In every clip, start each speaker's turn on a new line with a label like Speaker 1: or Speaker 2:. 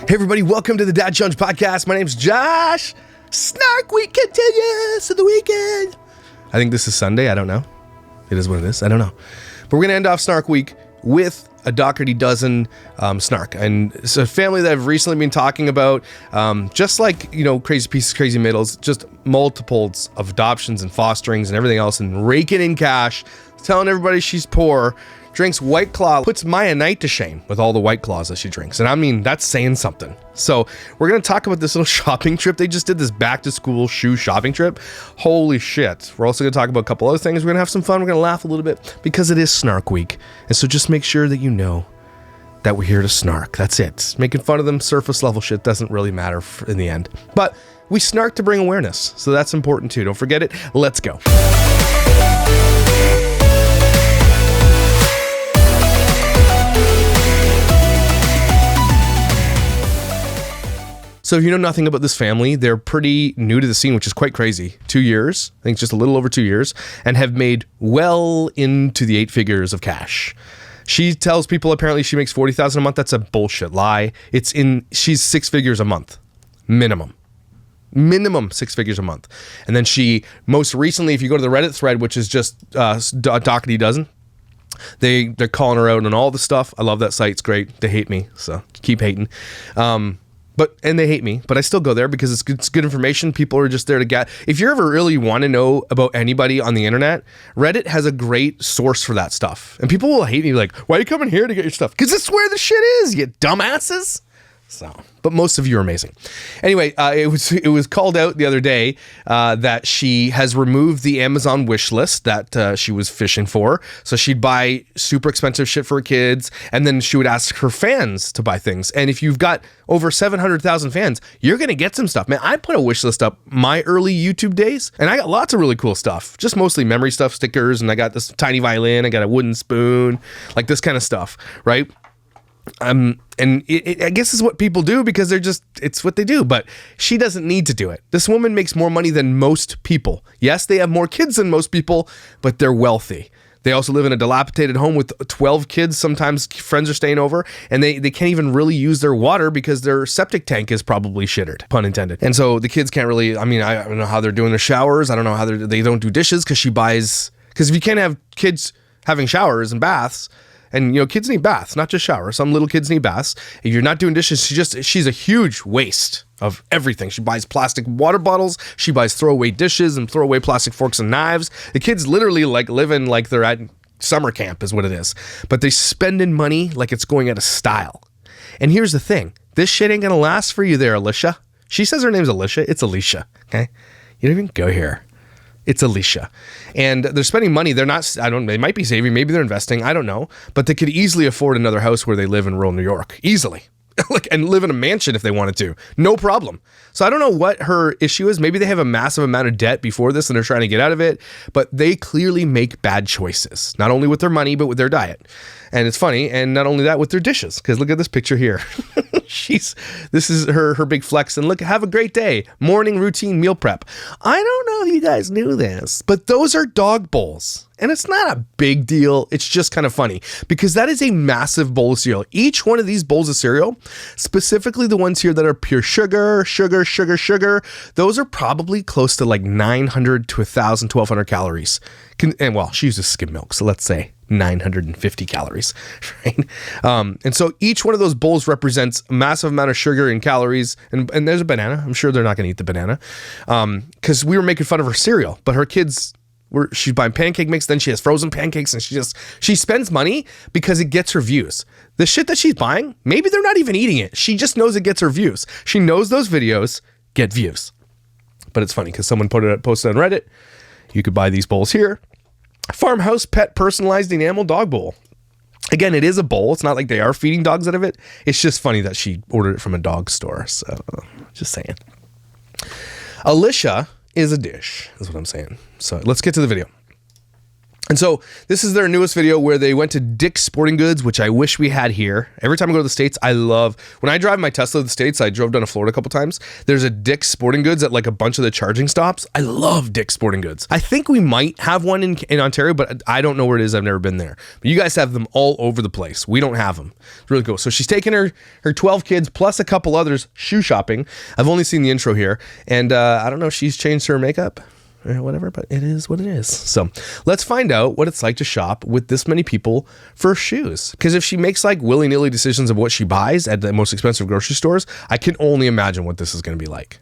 Speaker 1: Hey everybody, welcome to the Dad Challenge Podcast. My name's Josh. Snark Week continues to the weekend. I think this is Sunday. I don't know. It is what it is. I don't know. But we're going to end off Snark Week with a Dougherty dozen snark. And it's a family that I've recently been talking about. Just like, Crazy Pieces, Crazy Middles, just multiples of adoptions and fosterings and everything else, and raking in cash, telling everybody she's poor. Drinks White Claw, puts Maya Knight to shame with all the White Claws that she drinks. And I mean, that's saying something. So we're going to talk about this little shopping trip. They just did this back to school shoe shopping trip. Holy shit. We're also going to talk about a couple other things. We're going to have some fun. We're going to laugh a little bit because it is Snark Week. And so just make sure that you know that we're here to snark. That's it. Making fun of them, surface level shit doesn't really matter in the end. But we snark to bring awareness. So that's important too. Don't forget it. Let's go. So if you know nothing about this family, they're pretty new to the scene, which is quite crazy. 2 years, I think just a little over 2 years, and have made well into the 8 figures of cash. She tells people apparently she makes $40,000 a month. That's a bullshit lie. She's 6 figures a month, minimum 6 figures a month. And then she most recently, if you go to the Reddit thread, which is just Dougherty dozen, they're calling her out on all the stuff. I love that site. It's great. They hate me, so keep hating. And they hate me, but I still go there because it's good information. People are just there to get. If you ever really want to know about anybody on the internet, Reddit has a great source for that stuff. And people will hate me like, why are you coming here to get your stuff? Because it's where the shit is, you dumbasses. So, but most of you are amazing. Anyway, it was called out the other day that she has removed the Amazon wish list that she was fishing for. So she'd buy super expensive shit for her kids, and then she would ask her fans to buy things. And if you've got over 700,000 fans, you're going to get some stuff. Man, I put a wish list up my early YouTube days, and I got lots of really cool stuff. Just mostly memory stuff, stickers, and I got this tiny violin, I got a wooden spoon, like this kind of stuff, right? And I guess is what people do because it's what they do, but she doesn't need to do it. This woman makes more money than most people. Yes, they have more kids than most people, but they're wealthy. They also live in a dilapidated home with 12 kids. Sometimes friends are staying over, and they can't even really use their water because their septic tank is probably shittered, pun intended. And so the kids can't really, I don't know how they're doing their showers. I don't know how they don't do dishes because if you can't have kids having showers and baths, and kids need baths, not just showers. Some little kids need baths. If you're not doing dishes, she's a huge waste of everything. She buys plastic water bottles. She buys throwaway dishes and throwaway plastic forks and knives. The kids literally living like they're at summer camp is what it is. But they spending money like it's going out of style. And here's the thing. This shit ain't gonna last for you there, Alicia. She says her name's Alicia. It's Alicia, okay? You don't even go here. It's Alicia. And they're spending money. They're not, they might be saving, maybe they're investing, I don't know. But they could easily afford another house where they live in rural New York. Easily. And live in a mansion if they wanted to. No problem. So I don't know what her issue is. Maybe they have a massive amount of debt before this and they're trying to get out of it. But they clearly make bad choices. Not only with their money, but with their diet. And it's funny. And not only that, with their dishes. Because look at this picture here. This is her big flex. And look, have a great day. Morning routine meal prep. I don't know if you guys knew this, but those are dog bowls. And it's not a big deal. It's just kind of funny because that is a massive bowl of cereal. Each one of these bowls of cereal, specifically the ones here that are pure sugar, those are probably close to like 900 to 1,000, 1,200 calories. She uses skim milk, so let's say 950 calories, right? And so each one of those bowls represents a massive amount of sugar and calories. And there's a banana. I'm sure they're not going to eat the banana because we were making fun of her cereal, but her kids... she's buying pancake mix, then she has frozen pancakes, and she spends money because it gets her views. The shit that she's buying, maybe they're not even eating it. She just knows it gets her views. She knows those videos get views. But it's funny because someone posted on Reddit, you could buy these bowls here. Farmhouse pet personalized enamel dog bowl. Again, it is a bowl. It's not like they are feeding dogs out of it. It's just funny that she ordered it from a dog store. So just saying. Alicia is a dish, is what I'm saying. So let's get to the video. And so this is their newest video where they went to Dick's Sporting Goods, which I wish we had here. Every time I go to the States, I love, when I drive my Tesla to the States, I drove down to Florida a couple times. There's a Dick's Sporting Goods at like a bunch of the charging stops. I love Dick's Sporting Goods. I think we might have one in Ontario, but I don't know where it is. I've never been there. But you guys have them all over the place. We don't have them. It's really cool. So she's taking her 12 kids plus a couple others shoe shopping. I've only seen the intro here. And I don't know if she's changed her makeup or whatever, but it is what it is. So let's find out what it's like to shop with this many people for shoes. Because if she makes like willy-nilly decisions of what she buys at the most expensive grocery stores, I can only imagine what this is going to be like.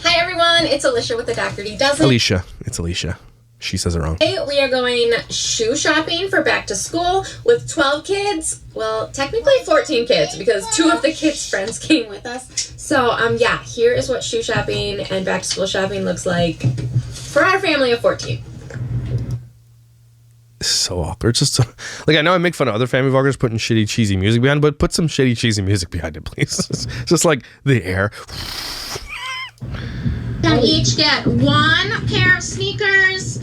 Speaker 2: Hi everyone, it's Alicia with the Dougherty Dozen.
Speaker 1: Alicia, it's Alicia. She says it wrong.
Speaker 2: Today we are going shoe shopping for back to school with 12 kids. Well, technically 14 kids because 2 of the kids' friends came with us. So yeah, here is what shoe shopping and back to school shopping looks like for our family of 14.
Speaker 1: It's so awkward. It's just so, like, I know I make fun of other family vloggers putting shitty cheesy music behind, but put some shitty cheesy music behind it, please. Just like the air.
Speaker 2: They'll each get 1 pair of sneakers.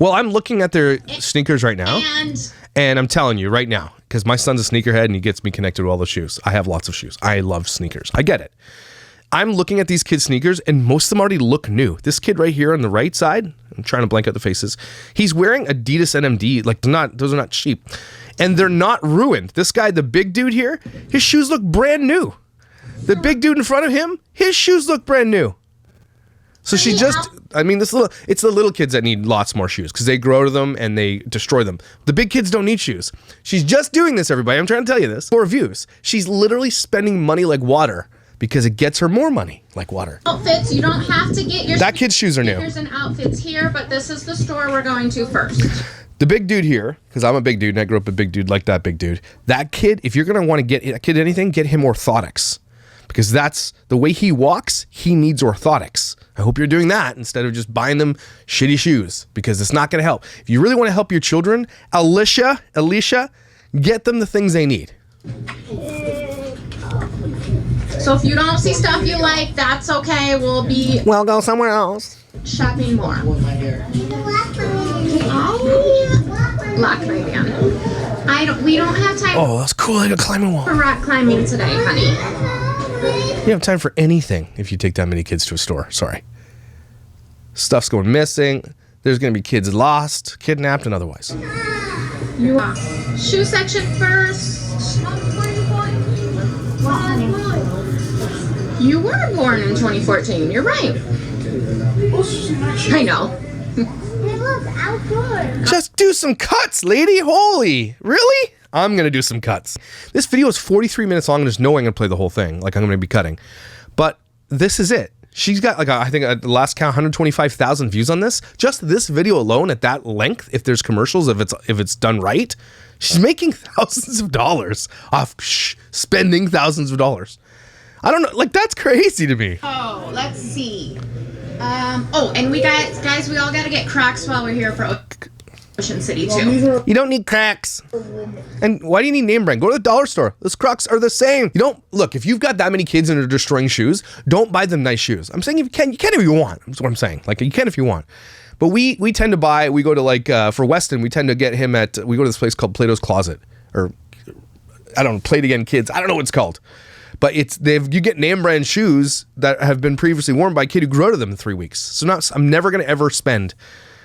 Speaker 1: Well, I'm looking at their sneakers right now, and I'm telling you right now, because my son's a sneakerhead and he gets me connected to all the shoes. I have lots of shoes. I love sneakers. I get it. I'm looking at these kids' sneakers, and most of them already look new. This kid right here on the right side, I'm trying to blank out the faces. He's wearing Adidas NMD. Like, those are not cheap, and they're not ruined. This guy, the big dude here, his shoes look brand new. The big dude in front of him, his shoes look brand new. So she just, I mean, it's the little kids that need lots more shoes because they grow to them and they destroy them. The big kids don't need shoes. She's just doing this, everybody. I'm trying to tell you this. For views. She's literally spending money like water because it gets her more money like water.
Speaker 2: Outfits, you don't have to get your
Speaker 1: that kid's shoes are new.
Speaker 2: Sneakers and outfits here, but this is the store we're going to first.
Speaker 1: The big dude here, because I'm a big dude and I grew up a big dude like that big dude. That kid, if you're going to want to get a kid anything, get him orthotics. Because that's the way he walks, he needs orthotics. I hope you're doing that instead of just buying them shitty shoes because it's not going to help. If you really want to help your children, Alicia, get them the things they need.
Speaker 2: So if you don't see stuff you like, that's okay. We'll
Speaker 1: go somewhere else.
Speaker 2: Shopping more. Lock my van. We don't have time.
Speaker 1: Oh, that's cool. I got a climbing wall.
Speaker 2: For rock climbing today, honey.
Speaker 1: You have time for anything if you take that many kids to a store. Sorry. Stuff's going missing. There's going to be kids lost, kidnapped, and otherwise.
Speaker 2: Shoe section first. You were born in 2014. You're right. I know.
Speaker 1: Just do some cuts, lady. Holy. Really? I'm going to do some cuts. This video is 43 minutes long, and there's no way I'm going to play the whole thing. Like, I'm going to be cutting. But this is it. She's got, like, I think at the last count, 125,000 views on this. Just this video alone at that length, if there's commercials, if it's done right, she's making thousands of dollars off spending thousands of dollars. I don't know. Like, that's crazy to me.
Speaker 2: Oh, let's see. And we all got to get Crocs while we're here for Ocean City too.
Speaker 1: You don't need Crocs. And why do you need name brand? Go to the dollar store. Those Crocs are the same. You don't look, if you've got that many kids and are destroying shoes, don't buy them nice shoes. I'm saying you can if you want. That's what I'm saying. Like, you can if you want. But we tend to buy, we go to like for Weston, we tend to get him we go to this place called Plato's Closet, or I don't know, Play It Again Kids. I don't know what it's called. But you get name brand shoes that have been previously worn by a kid who grew to them in 3 weeks. So I'm never going to ever spend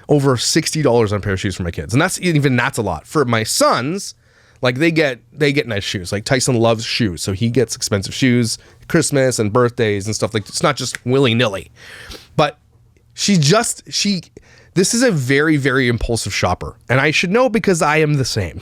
Speaker 1: over $60 on a pair of shoes for my kids. And that's a lot. For my sons, like they get nice shoes. Like Tyson loves shoes. So he gets expensive shoes, Christmas and birthdays and stuff like it's not just willy-nilly. But this is a very, very impulsive shopper. And I should know because I am the same.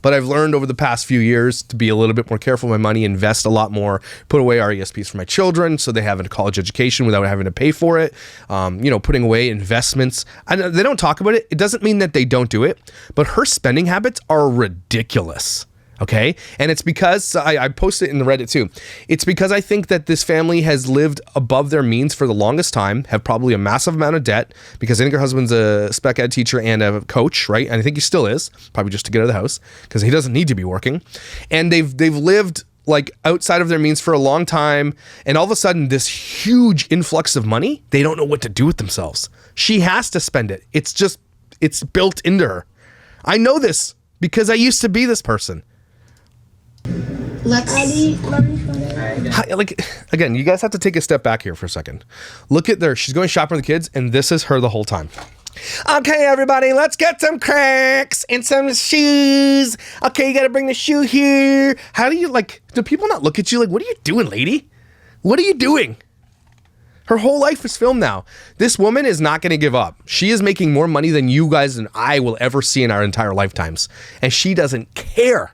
Speaker 1: But I've learned over the past few years to be a little bit more careful with my money, invest a lot more, put away RESPs for my children so they have a college education without having to pay for it. Putting away investments. They don't talk about it. It doesn't mean that they don't do it, but her spending habits are ridiculous. Okay. And it's because I posted it in the Reddit too. It's because I think that this family has lived above their means for the longest time, have probably a massive amount of debt because I think her husband's a spec ed teacher and a coach, right? And I think he still is, probably just to get out of the house because he doesn't need to be working. And they've lived like outside of their means for a long time. And all of a sudden this huge influx of money, they don't know what to do with themselves. She has to spend it. It's built into her. I know this because I used to be this person. Like, again, you guys have to take a step back here for a second. Look at she's going shopping with the kids, and this is her the whole time. Okay, everybody, let's get some Crocs and some shoes. Okay, you gotta bring the shoe here. How do you, like, do people not look at you like, what are you doing, lady? What are you doing? Her whole life is filmed now. This woman is not gonna give up. She is making more money than you guys and I will ever see in our entire lifetimes. And she doesn't care.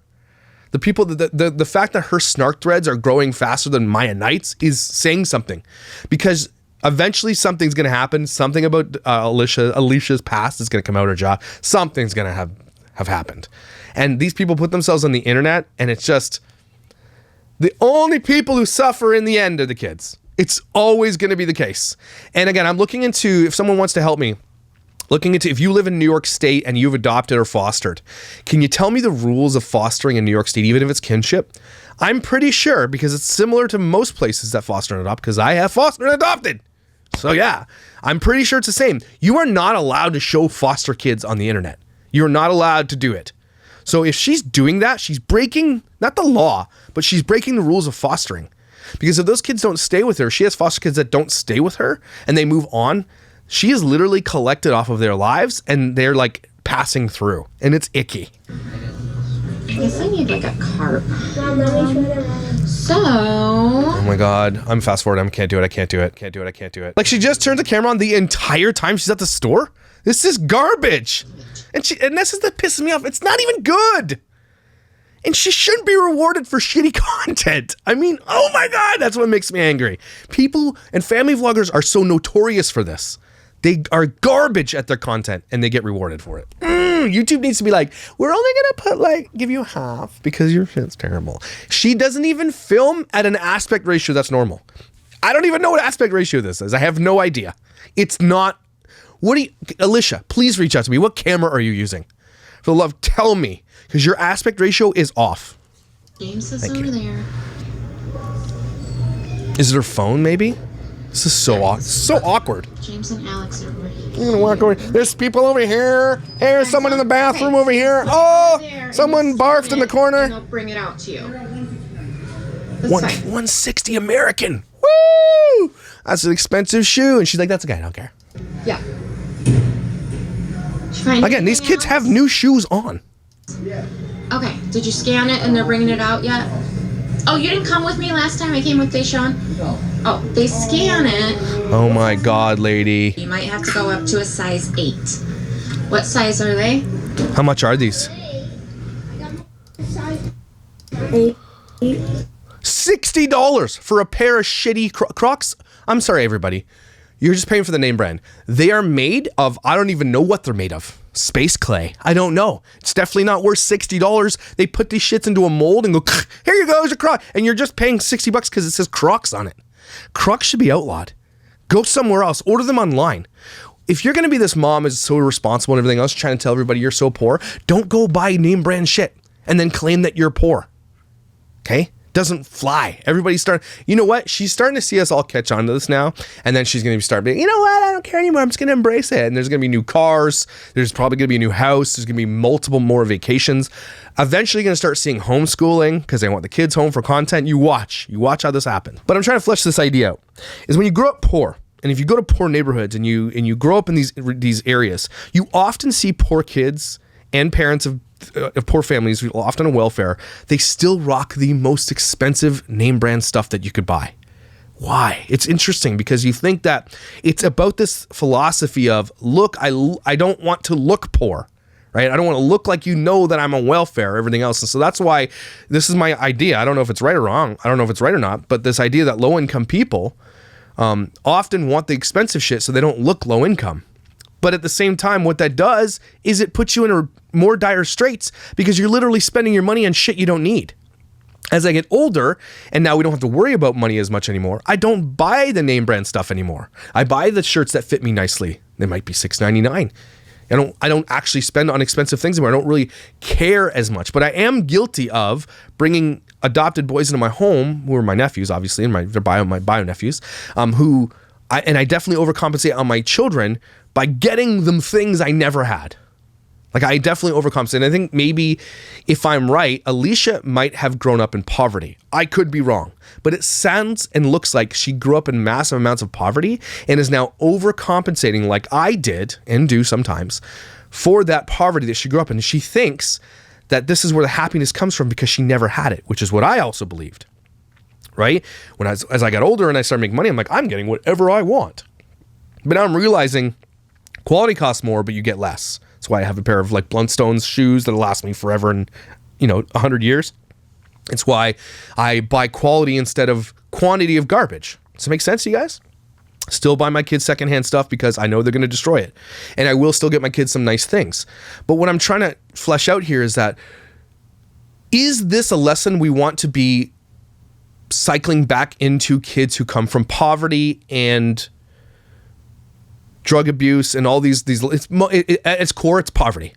Speaker 1: The people, the fact that her snark threads are growing faster than Maya Knight's is saying something. Because eventually something's going to happen. Something about Alicia's past is going to come out of her jaw. Something's going to have happened. And these people put themselves on the internet, and it's just the only people who suffer in the end are the kids. It's always going to be the case. And again, I'm looking into, if someone wants to help me, looking into if you live in New York State and you've adopted or fostered, can you tell me the rules of fostering in New York State, even if it's kinship? I'm pretty sure, because it's similar to most places that foster and adopt, because I have fostered and adopted. So yeah, I'm pretty sure it's the same. You are not allowed to show foster kids on the internet. You're not allowed to do it. So if she's doing that, she's breaking, not the law, but she's breaking the rules of fostering. Because if those kids don't stay with her, she has foster kids that don't stay with her and they move on. She is literally collected off of their lives and they're like passing through, and it's icky.
Speaker 2: I guess I need like a cart. So.
Speaker 1: Oh my God. I'm fast forwarding. I can't do it. Like, she just turns the camera on the entire time she's at the store. This is garbage. And this is that pisses me off. It's not even good. And she shouldn't be rewarded for shitty content. I mean, oh my God, that's what makes me angry. People and family vloggers are so notorious for this. They are garbage at their content and they get rewarded for it. YouTube needs to be like, we're only gonna give you half because your shit's terrible. She doesn't even film at an aspect ratio that's normal. I don't even know what aspect ratio this is. I have no idea. It's not. Alicia, please reach out to me. What camera are you using? For the love, tell me, because your aspect ratio is off.
Speaker 2: James is over there.
Speaker 1: Is it her phone, maybe? This is so awkward.
Speaker 2: James and Alex are over here.
Speaker 1: I'm gonna walk over. There's people over here. Hey, there's someone in the bathroom over here. Oh, someone barfed in the corner.
Speaker 2: And they'll bring it out to you. That's fine.
Speaker 1: 160 American. Woo! That's an expensive shoe. And she's like, that's okay, I don't care.
Speaker 2: Yeah.
Speaker 1: Again, these kids have new shoes on.
Speaker 2: Okay, did you scan it and they're bringing it out yet? Oh, you didn't come with me last time I came with Deshaun? No. Oh, they scan it.
Speaker 1: Oh my God, lady.
Speaker 2: You might have to go up to a size 8. What size are they?
Speaker 1: How much are these? $60 for a pair of shitty Crocs? I'm sorry, everybody. You're just paying for the name brand. They are made of, I don't even know what they're made of. Space clay. I don't know. It's definitely not worth $60. They put these shits into a mold and go, here you go, here's your Croc. And you're just paying $60 because it says Crocs on it. Crocs should be outlawed. Go somewhere else. Order them online. If you're going to be this mom is so irresponsible and everything else, trying to tell everybody you're so poor, don't go buy name brand shit and then claim that you're poor. Okay? Doesn't fly. Everybody's starting, you know what? She's starting to see us all catch on to this now. And then she's going to start being, you know what? I don't care anymore. I'm just going to embrace it. And there's going to be new cars. There's probably going to be a new house. There's going to be multiple more vacations. Eventually going to start seeing homeschooling because they want the kids home for content. You watch how this happens. But I'm trying to flesh this idea out. Is when you grow up poor, and if you go to poor neighborhoods and you grow up in these areas, you often see poor kids and parents of poor families, often on welfare. They still rock the most expensive name brand stuff that you could buy. Why? It's interesting because you think that it's about this philosophy of, look, I don't want to look poor, right? I don't want to look like you know that I'm on welfare, everything else. And so that's why this is my idea. I don't know if it's right or wrong. I don't know if it's right or not, but this idea that low income people often want the expensive shit so they don't look low income. But at the same time, what that does is it puts you in a more dire straits because you're literally spending your money on shit you don't need. As I get older, and now we don't have to worry about money as much anymore, I don't buy the name brand stuff anymore. I buy the shirts that fit me nicely. They might be $6.99. I don't actually spend on expensive things anymore. I don't really care as much. But I am guilty of bringing adopted boys into my home, who are my nephews, obviously, and my bio nephews, I definitely overcompensate on my children by getting them things I never had. Like, I definitely overcompensate. I think maybe if I'm right, Alicia might have grown up in poverty. I could be wrong, but it sounds and looks like she grew up in massive amounts of poverty and is now overcompensating, like I did and do sometimes, for that poverty that she grew up in. And she thinks that this is where the happiness comes from because she never had it, which is what I also believed, right? As I got older and I started making money, I'm like, I'm getting whatever I want. But now I'm realizing quality costs more, but you get less. That's why I have a pair of like Bluntstones shoes that'll last me forever and, 100 years. It's why I buy quality instead of quantity of garbage. Does it make sense to you guys? Still buy my kids secondhand stuff because I know they're going to destroy it. And I will still get my kids some nice things. But what I'm trying to flesh out here is that, is this a lesson we want to be cycling back into kids who come from poverty and drug abuse and all these at its core, it's poverty.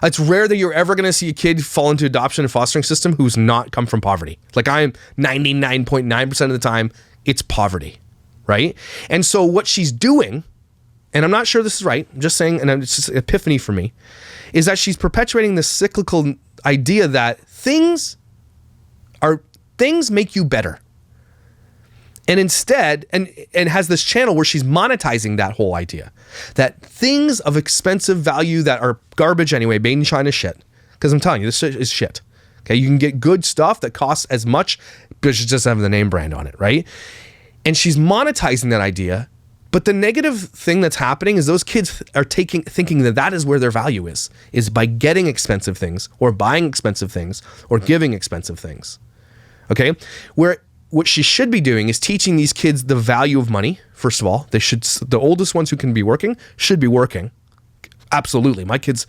Speaker 1: It's rare that you're ever going to see a kid fall into adoption and fostering system who's not come from poverty. Like, I'm 99.9% of the time, it's poverty, right? And so what she's doing, and I'm not sure this is right, I'm just saying, and it's just an epiphany for me, is that she's perpetuating this cyclical idea that things make you better. And instead, and has this channel where she's monetizing that whole idea that things of expensive value that are garbage anyway, made in China shit. Because I'm telling you, this shit is shit. Okay, you can get good stuff that costs as much, but it should just have the name brand on it, right? And she's monetizing that idea. But the negative thing that's happening is those kids are thinking that is where their value is by getting expensive things or buying expensive things or giving expensive things. Okay, what she should be doing is teaching these kids the value of money. First of all, the oldest ones who can be working should be working. Absolutely. My kids,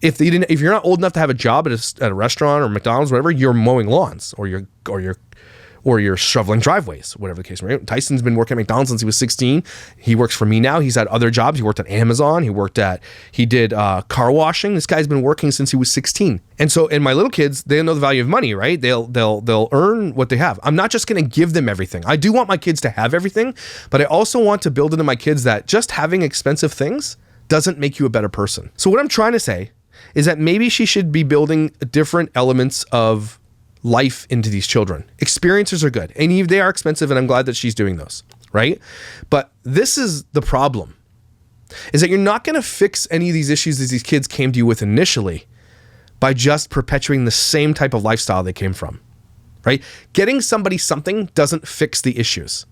Speaker 1: if you're not old enough to have a job at a restaurant or McDonald's, whatever, you're mowing lawns or you're shoveling driveways, whatever the case may be. Tyson's been working at McDonald's since he was 16. He works for me now. He's had other jobs. He worked at Amazon. He did car washing. This guy's been working since he was 16. And my little kids, they know the value of money, right? They'll earn what they have. I'm not just going to give them everything. I do want my kids to have everything, but I also want to build into my kids that just having expensive things doesn't make you a better person. So what I'm trying to say is that maybe she should be building different elements of life into these children. Experiences are good, and they are expensive, and I'm glad that she's doing those, right? But this is the problem, is that you're not going to fix any of these issues that these kids came to you with initially by just perpetuating the same type of lifestyle they came from, right? Getting somebody something doesn't fix the issues.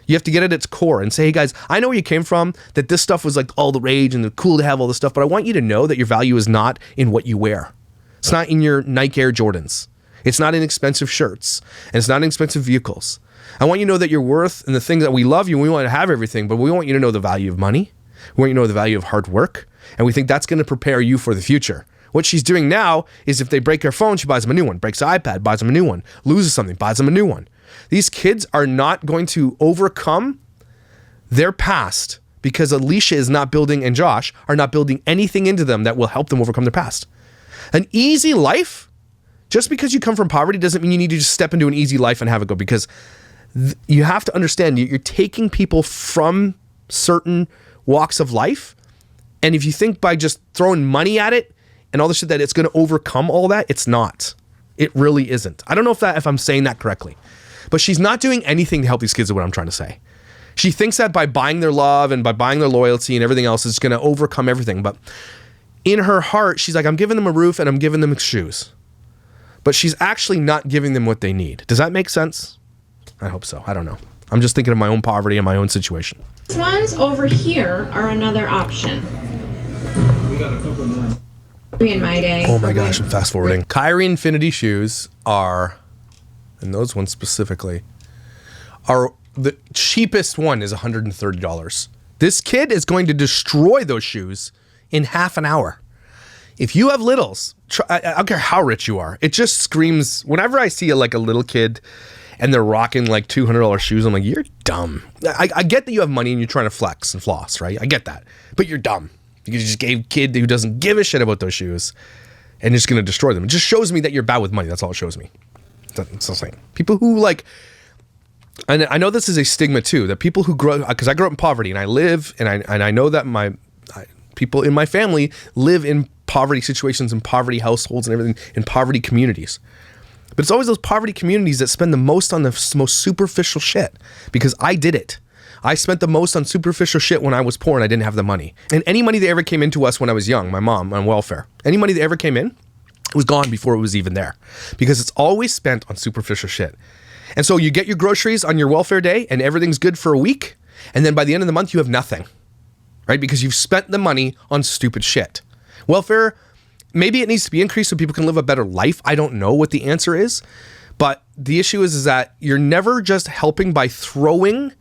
Speaker 1: You have to get at its core and say, hey guys, I know where you came from, that this stuff was like all the rage and cool to have all this stuff, but I want you to know that your value is not in what you wear. It's not in your Nike Air Jordans. It's not in expensive shirts, and it's not in expensive vehicles. I want you to know that your worth and the things that we love you and we want to have everything, but we want you to know the value of money. We want you to know the value of hard work, and we think that's going to prepare you for the future. What she's doing now is if they break their phone, she buys them a new one, breaks the iPad, buys them a new one, loses something, buys them a new one. These kids are not going to overcome their past because Alicia is not building, and Josh are not building anything into them that will help them overcome their past. An easy life, just because you come from poverty doesn't mean you need to just step into an easy life and have it go, because you have to understand you're taking people from certain walks of life. And if you think by just throwing money at it and all this shit that it's going to overcome all that, it's not. It really isn't. I don't know if I'm saying that correctly, but she's not doing anything to help these kids is what I'm trying to say. She thinks that by buying their love and by buying their loyalty and everything else is going to overcome everything. But in her heart, she's like, I'm giving them a roof and I'm giving them shoes. But she's actually not giving them what they need. Does that make sense? I hope so. I don't know. I'm just thinking of my own poverty and my own situation.
Speaker 2: These ones over here are another option.
Speaker 3: We got a couple more.
Speaker 2: In my day.
Speaker 1: Oh my gosh, I'm fast forwarding. Kyrie Infinity shoes are, and those ones specifically, are the cheapest one is $130. This kid is going to destroy those shoes in half an hour. If you have littles, I don't care how rich you are. It just screams. Whenever I see a little kid and they're rocking like $200 shoes, I'm like, you're dumb. I get that you have money and you're trying to flex and floss, right? I get that. But you're dumb. You just gave a kid who doesn't give a shit about those shoes and you're just going to destroy them. It just shows me that you're bad with money. That's all it shows me. It's insane. People who and I know this is a stigma too, that people who grow, because I grew up in poverty and I live, and I know that people in my family live in poverty situations and poverty households and everything in poverty communities. But it's always those poverty communities that spend the most on the most superficial shit, because I did it. I spent the most on superficial shit when I was poor and I didn't have the money. And any money that ever came into us when I was young, my mom on welfare, any money that ever came in, it was gone before it was even there, because it's always spent on superficial shit. And so you get your groceries on your welfare day and everything's good for a week. And then by the end of the month, you have nothing, right? Because you've spent the money on stupid shit. Welfare, maybe it needs to be increased so people can live a better life. I don't know what the answer is. But the issue is that you're never just helping by throwing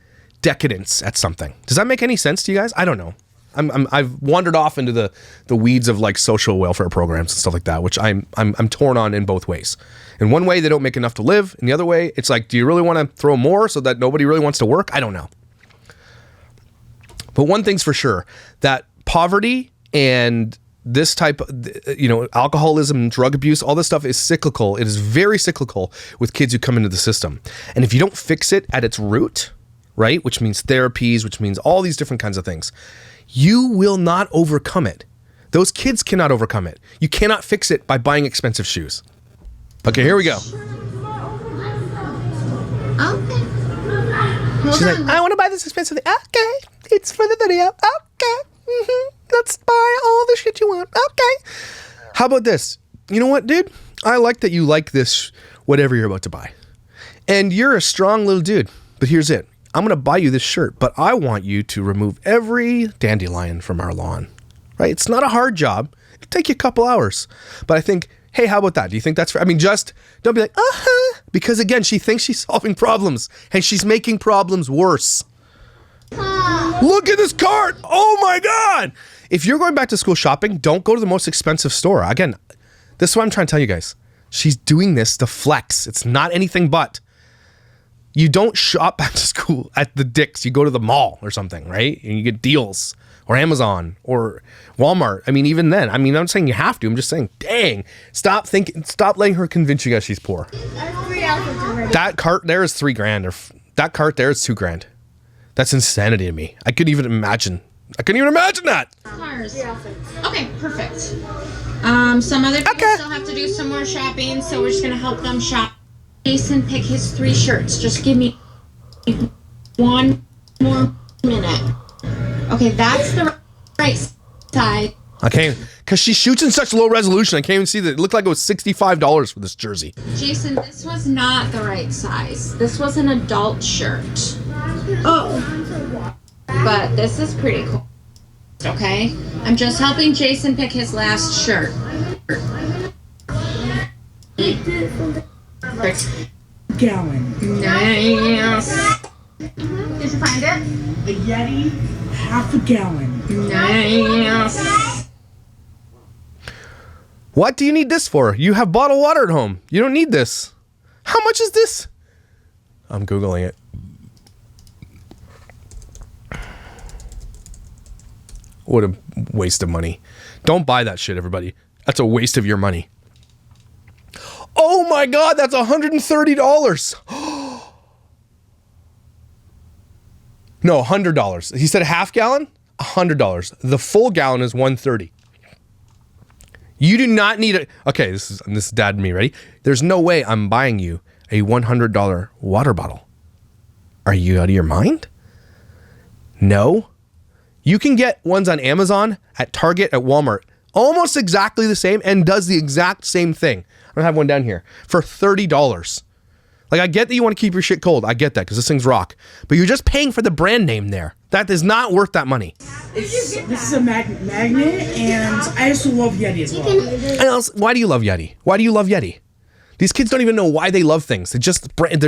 Speaker 1: decadence at something. Does that make any sense to you guys? I don't know. I've wandered off into the weeds of like social welfare programs and stuff like that, which I'm torn on in both ways. In one way, they don't make enough to live. In the other way, it's like, do you really want to throw more so that nobody really wants to work? I don't know. But one thing's for sure, that poverty and this type of, alcoholism, drug abuse, all this stuff is cyclical. It is very cyclical with kids who come into the system. And if you don't fix it at its root, right, which means therapies, which means all these different kinds of things, you will not overcome it. Those kids cannot overcome it. You cannot fix it by buying expensive shoes. Okay, here we go.
Speaker 2: Okay.
Speaker 1: She's like, I want to buy this expensive thing. Okay, it's for the video. Okay, let's buy all the shit you want. Okay. How about this? You know what, dude? I like that you like this, whatever you're about to buy. And you're a strong little dude. But here's it. I'm going to buy you this shirt, but I want you to remove every dandelion from our lawn, right? It's not a hard job. It'll take you a couple hours. But I think, hey, how about that? Do you think that's fair? I mean, just don't be like, because again, she thinks she's solving problems and she's making problems worse. Look at this cart. Oh my God. If you're going back to school shopping, don't go to the most expensive store. Again, this is what I'm trying to tell you guys. She's doing this to flex. It's not anything but. You don't shop back to school at the Dick's. You go to the mall or something, right? And you get deals, or Amazon or Walmart. I mean, even then, I'm not saying you have to. I'm just saying, dang, stop letting her convince you guys she's poor. That cart there is $3,000, or that cart there is $2,000. That's insanity to me. I couldn't even imagine that.
Speaker 2: Cars. Okay, perfect. Some other people still have to do some more shopping, so we're just gonna help them shop. Jason pick his 3 shirts. Just give me 1 more minute. Okay, that's the right side.
Speaker 1: I can't, because she shoots in such low resolution. I can't even see that. It looked like it was $65 for this jersey.
Speaker 2: Jason, this was not the right size. This was an adult shirt. Oh. But this is pretty cool. Okay? I'm just helping Jason pick his last shirt.
Speaker 3: Gallon.
Speaker 2: Nice.
Speaker 4: Did you find it?
Speaker 3: A Yeti, half a gallon.
Speaker 2: Nice.
Speaker 1: What do you need this for? You have bottled water at home. You don't need this. How much is this? I'm Googling it. What a waste of money. Don't buy that shit, everybody. That's a waste of your money. Oh my God, that's $130. No, $100. He said a half gallon? $100. The full gallon is $130. You do not need it. Okay, this is dad and me, ready? There's no way I'm buying you a $100 water bottle. Are you out of your mind? No. You can get ones on Amazon, at Target, at Walmart, almost exactly the same and does the exact same thing. I have one down here for $30. Like, I get that you want to keep your shit cold. I get that because this thing's rock. But you're just paying for the brand name there. That is not worth that money.
Speaker 3: This is a magnet, and I also love Yeti as well.
Speaker 1: And why do you love Yeti? Why do you love Yeti? These kids don't even know why they love things. They're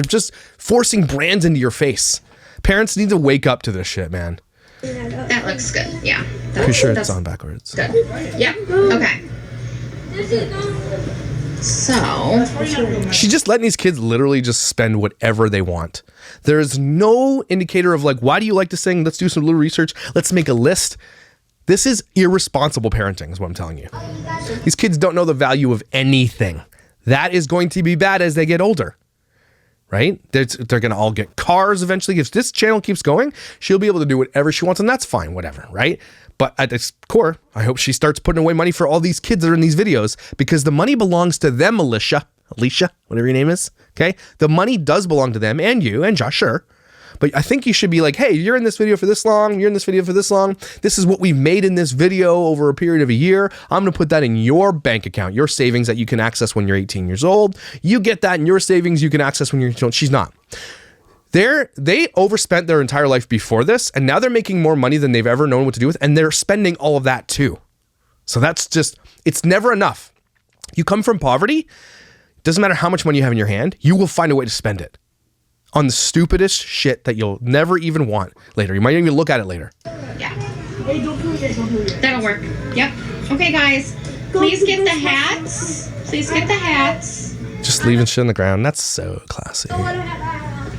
Speaker 1: just forcing brands into your face. Parents need to wake up to this shit, man.
Speaker 2: That looks good. Yeah.
Speaker 1: Pretty sure it's on backwards.
Speaker 2: Good. Yeah. Okay. So
Speaker 1: she's just letting these kids literally just spend whatever they want. There's no indicator of like, why do you like to sing? Let's do some little research. Let's make a list. This is irresponsible parenting is what I'm telling you. These kids don't know the value of anything. That is going to be bad as they get older, right? They're going to all get cars eventually. If this channel keeps going, she'll be able to do whatever she wants, and that's fine, whatever, right? But at its core, I hope she starts putting away money for all these kids that are in these videos, because the money belongs to them, Alicia, whatever your name is. Okay. The money does belong to them and you and Josh, sure. But I think you should be like, hey, you're in this video for this long. You're in this video for this long. This is what we've made in this video over a period of a year. I'm going to put that in your bank account, your savings that you can access when you're 18 years old. You get that in your savings you can access when you're, she's not. They overspent their entire life before this, and now they're making more money than they've ever known what to do with, and they're spending all of that too. So that's just, it's never enough. You come from poverty, doesn't matter how much money you have in your hand, you will find a way to spend it on the stupidest shit that you'll never even want later. You might even look at it later.
Speaker 4: Yeah. That'll work. Yep. Okay, guys. Please get the hats. Please get the hats.
Speaker 1: Just leaving shit on the ground. That's so classy.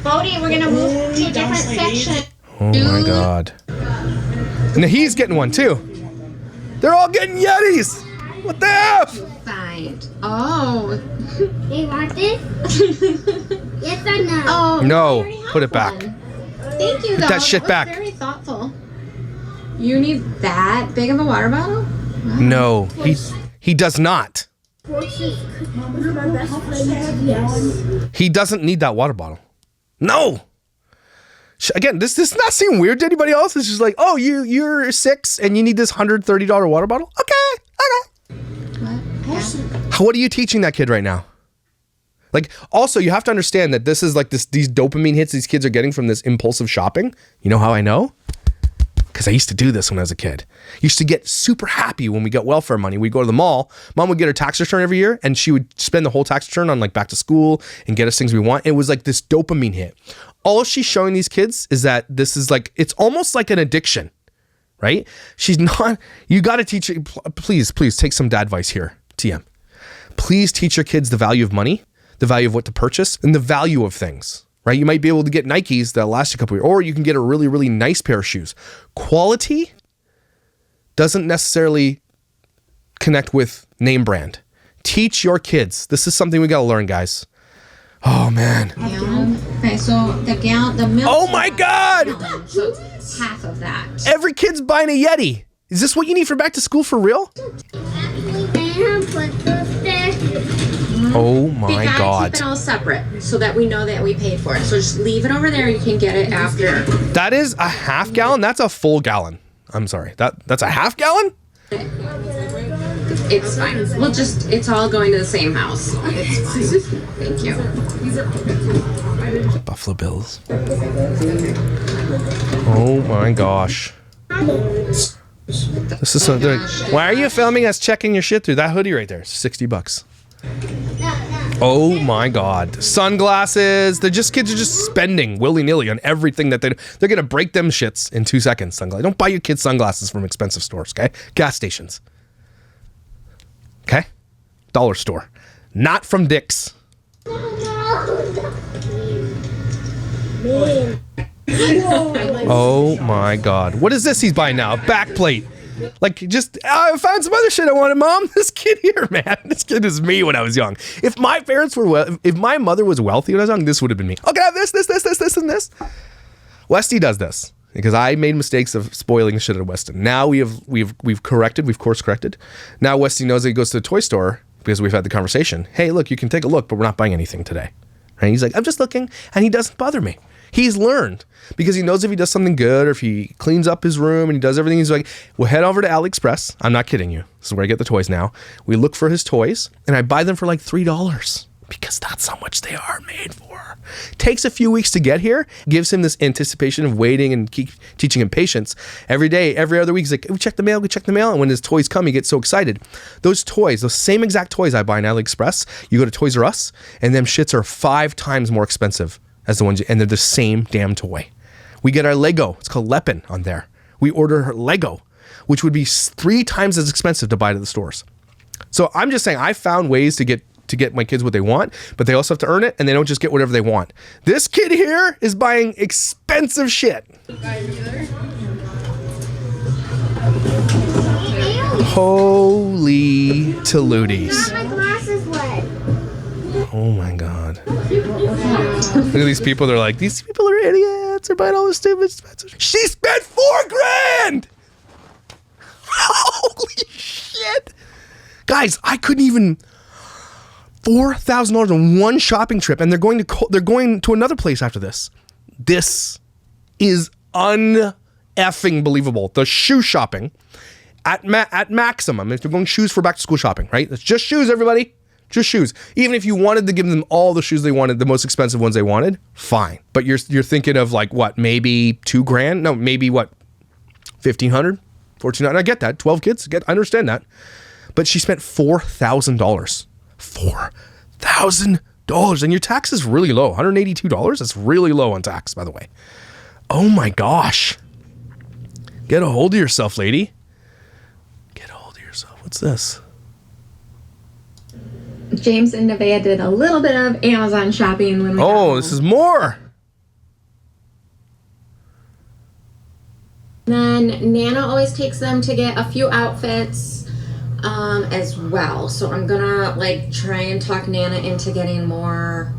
Speaker 4: Bodie, we're gonna move to a different section.
Speaker 1: Oh my God. And he's getting one too. They're all getting Yetis. What the F?
Speaker 2: Fine. Oh.
Speaker 5: You want this? Yes or no?
Speaker 2: Oh.
Speaker 1: No,
Speaker 2: we already
Speaker 1: put
Speaker 2: have
Speaker 1: it back.
Speaker 2: one. Thank you, though.
Speaker 1: that shit
Speaker 2: was
Speaker 1: back.
Speaker 2: Very thoughtful. You need that big of a water bottle? Wow.
Speaker 1: No, he does not. He doesn't need that water bottle. No. Again, this does not seem weird to anybody else. It's just like, oh, you're 6 and you need this $130 water bottle? Okay. What are you teaching that kid right now? Like, also, you have to understand that this is like these dopamine hits these kids are getting from this impulsive shopping. You know how I know? Because I used to do this when I was a kid. Used to get super happy when we got welfare money. We'd go to the mall. Mom would get her tax return every year, and she would spend the whole tax return on like back to school and get us things we want. It was like this dopamine hit. All she's showing these kids is that this is like, it's almost like an addiction, right? She's not, you got to teach her, please take some dad advice here, TM. Please teach your kids the value of money, the value of what to purchase, and the value of things. Right? You might be able to get Nikes that'll last a couple of years, or you can get a really, really nice pair of shoes. Quality doesn't necessarily connect with name brand. Teach your kids. This is something we got to learn, guys. Oh, man.
Speaker 2: Okay, so the milk.
Speaker 1: Oh, my God.
Speaker 2: So it's half of that.
Speaker 1: Every kid's buying a Yeti. Is this what you need for back to school for real? Oh my God.
Speaker 2: Keep it all separate so that we know that we paid for it. So just leave it over there. You can get it after.
Speaker 1: That is a half gallon. That's a full gallon. I'm sorry. That's a half gallon?
Speaker 2: It's fine. It's all going to the same house. It's fine. Thank you.
Speaker 1: Buffalo Bills. Oh my gosh. This is so good. Why are you filming us checking your shit through that hoodie right there? $60. Oh my God. Sunglasses. Kids are just spending willy-nilly on everything that they're going to break them shits in 2 seconds. Sunglasses. Don't buy your kids sunglasses from expensive stores, okay? Gas stations. Okay? Dollar store. Not from Dick's. Oh my God. What is this he's buying now? A back plate. Like, just, I found some other shit I wanted, Mom. This kid here, man. This kid is me when I was young. If my parents were, if my mother was wealthy when I was young, this would have been me. Oh, can I have this, and this? Westy does this because I made mistakes of spoiling the shit out of Weston. Now we've corrected, we've course corrected. Now Westy knows that he goes to the toy store because we've had the conversation. Hey, look, you can take a look, but we're not buying anything today. And he's like, I'm just looking, and he doesn't bother me. He's learned because he knows if he does something good or if he cleans up his room and he does everything, he's like, we'll head over to AliExpress. I'm not kidding you. This is where I get the toys now. We look for his toys and I buy them for like $3 because that's how much they are made for. Takes a few weeks to get here, gives him this anticipation of waiting and keep teaching him patience. Every day, every other week, he's like, we check the mail. And when his toys come, he gets so excited. Those toys, those same exact toys I buy in AliExpress, you go to Toys R Us and them shits are 5 times more expensive as the ones, and they're the same damn toy. We get our Lego. It's called Lepin on there. We order her Lego, which would be 3 times as expensive to buy to the stores. So I'm just saying, I found ways to get my kids what they want, but they also have to earn it, and they don't just get whatever they want. This kid here is buying expensive shit. Holy Toludies.
Speaker 5: My glasses wet.
Speaker 1: Oh my God. Look at these people. They're like, these people are idiots. They're buying all this stupid expensive. She spent $4,000. Holy shit. Guys, I couldn't even... $4,000 on one shopping trip, and they're going to another place after this. This is un-effing believable. The shoe shopping at maximum, if you're going shoes for back to school shopping, right? It's just shoes, everybody. Just shoes. Even if you wanted to give them all the shoes they wanted, the most expensive ones they wanted, fine. But you're thinking of like what, maybe $2,000? No, maybe what, $1,500, $1,400? I get that. 12 kids, I understand that. But she spent $4,000. $4,000, and your tax is really low. $182. That's really low on tax, by the way. Oh my gosh. Get a hold of yourself, lady. Get a hold of yourself. What's this?
Speaker 2: James and Nevaeh did a little bit of Amazon shopping when we got home.
Speaker 1: This is more.
Speaker 2: Then Nana always takes them to get a few outfits as well. So I'm gonna like try and talk Nana into getting more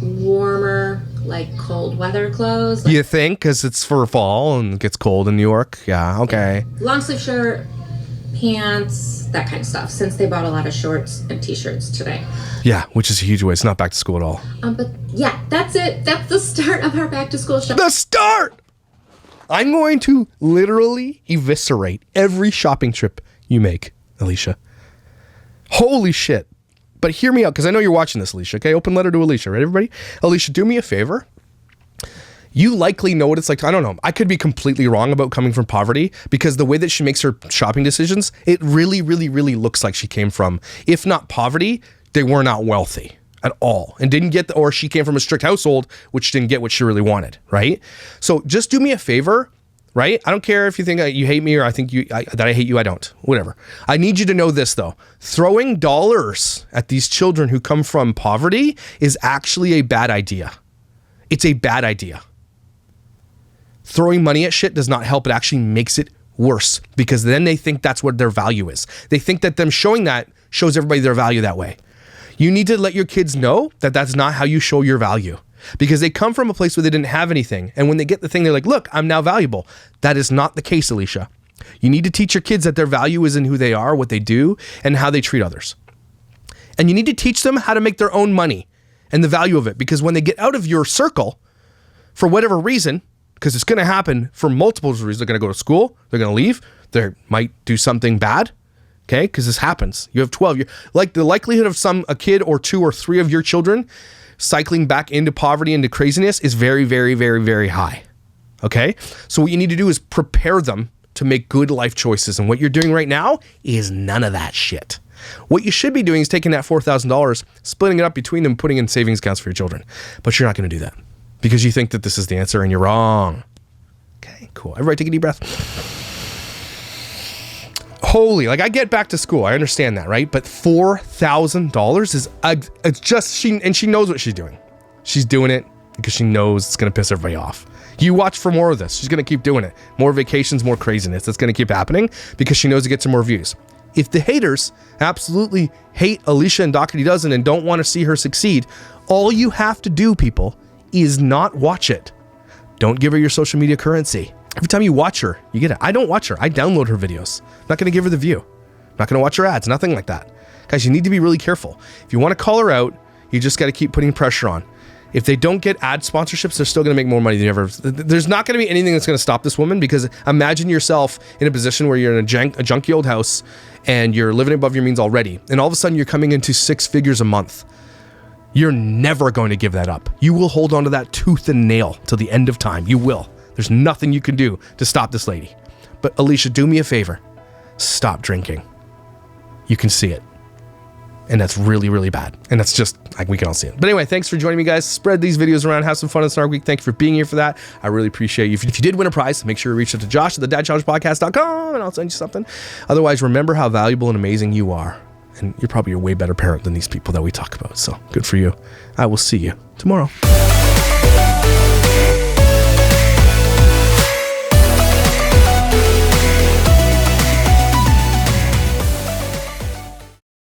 Speaker 2: warmer, like cold weather clothes. Like,
Speaker 1: You think? Because it's for fall and it gets cold in New York. Yeah, okay.
Speaker 2: long sleeve shirt, pants, that kind of stuff, since they bought a lot of shorts and t-shirts today.
Speaker 1: Yeah, which is a huge way. It's not back to school at all.
Speaker 2: But yeah, that's it. That's the start of our back to school shopping.
Speaker 1: The start! I'm going to literally eviscerate every shopping trip you make, Alicia. Holy shit. But hear me out, because I know you're watching this, Alicia, okay? Open letter to Alicia, right, everybody? Alicia, do me a favor. You likely know what it's like. I don't know. I could be completely wrong about coming from poverty, because the way that she makes her shopping decisions, it really, really, really looks like she came from, if not poverty, they were not wealthy at all, and didn't get or she came from a strict household, which didn't get what she really wanted, right? So just do me a favor, right? I don't care if you think you hate me or I think that I hate you. I don't. Whatever. I need you to know this, though. Throwing dollars at these children who come from poverty is actually a bad idea. It's a bad idea. Throwing money at shit does not help. It actually makes it worse, because then they think that's what their value is. They think that them showing that shows everybody their value that way. You need to let your kids know that that's not how you show your value, because they come from a place where they didn't have anything. And when they get the thing, they're like, look, I'm now valuable. That is not the case, Alicia. You need to teach your kids that their value is in who they are, what they do, and how they treat others. And you need to teach them how to make their own money and the value of it, because when they get out of your circle, for whatever reason, because it's going to happen for multiple reasons. They're going to go to school. They're going to leave. They might do something bad. Okay, because this happens. You have 12. Like the likelihood of a kid or 2 or 3 of your children cycling back into poverty, into craziness is very, very, very, very high. Okay, so what you need to do is prepare them to make good life choices. And what you're doing right now is none of that shit. What you should be doing is taking that $4,000, splitting it up between them, putting in savings accounts for your children. But you're not going to do that because you think that this is the answer and you're wrong. Okay, cool. Everybody take a deep breath. Holy, like I get back to school. I understand that, right? But $4,000 is it's just she knows what she's doing. She's doing it because she knows it's going to piss everybody off. You watch for more of this. She's going to keep doing it. More vacations, more craziness. That's going to keep happening because she knows it gets some more views. If the haters absolutely hate Alicia and Dougherty Dozen and don't want to see her succeed, all you have to do, people, is not watch it. Don't give her your social media currency. Every time you watch her, you get it. I don't watch her. I download her videos. I'm not going to give her the view. I'm not going to watch her ads. Nothing like that. Guys, you need to be really careful. If you want to call her out, you just got to keep putting pressure on. If they don't get ad sponsorships, they're still going to make more money than ever. There's not going to be anything that's going to stop this woman, because imagine yourself in a position where you're in a junky old house and you're living above your means already. And all of a sudden you're coming into 6 figures a month. You're never going to give that up. You will hold on to that tooth and nail till the end of time. You will. There's nothing you can do to stop this lady. But Alicia, do me a favor. Stop drinking. You can see it. And that's really, really bad. And that's just, like, we can all see it. But anyway, thanks for joining me, guys. Spread these videos around. Have some fun on Snark Week. Thank you for being here for that. I really appreciate you. If you did win a prize, make sure you reach out to Josh at thedadchallengepodcast.com and I'll send you something. Otherwise, remember how valuable and amazing you are. And you're probably a way better parent than these people that we talk about. So good for you. I will see you tomorrow.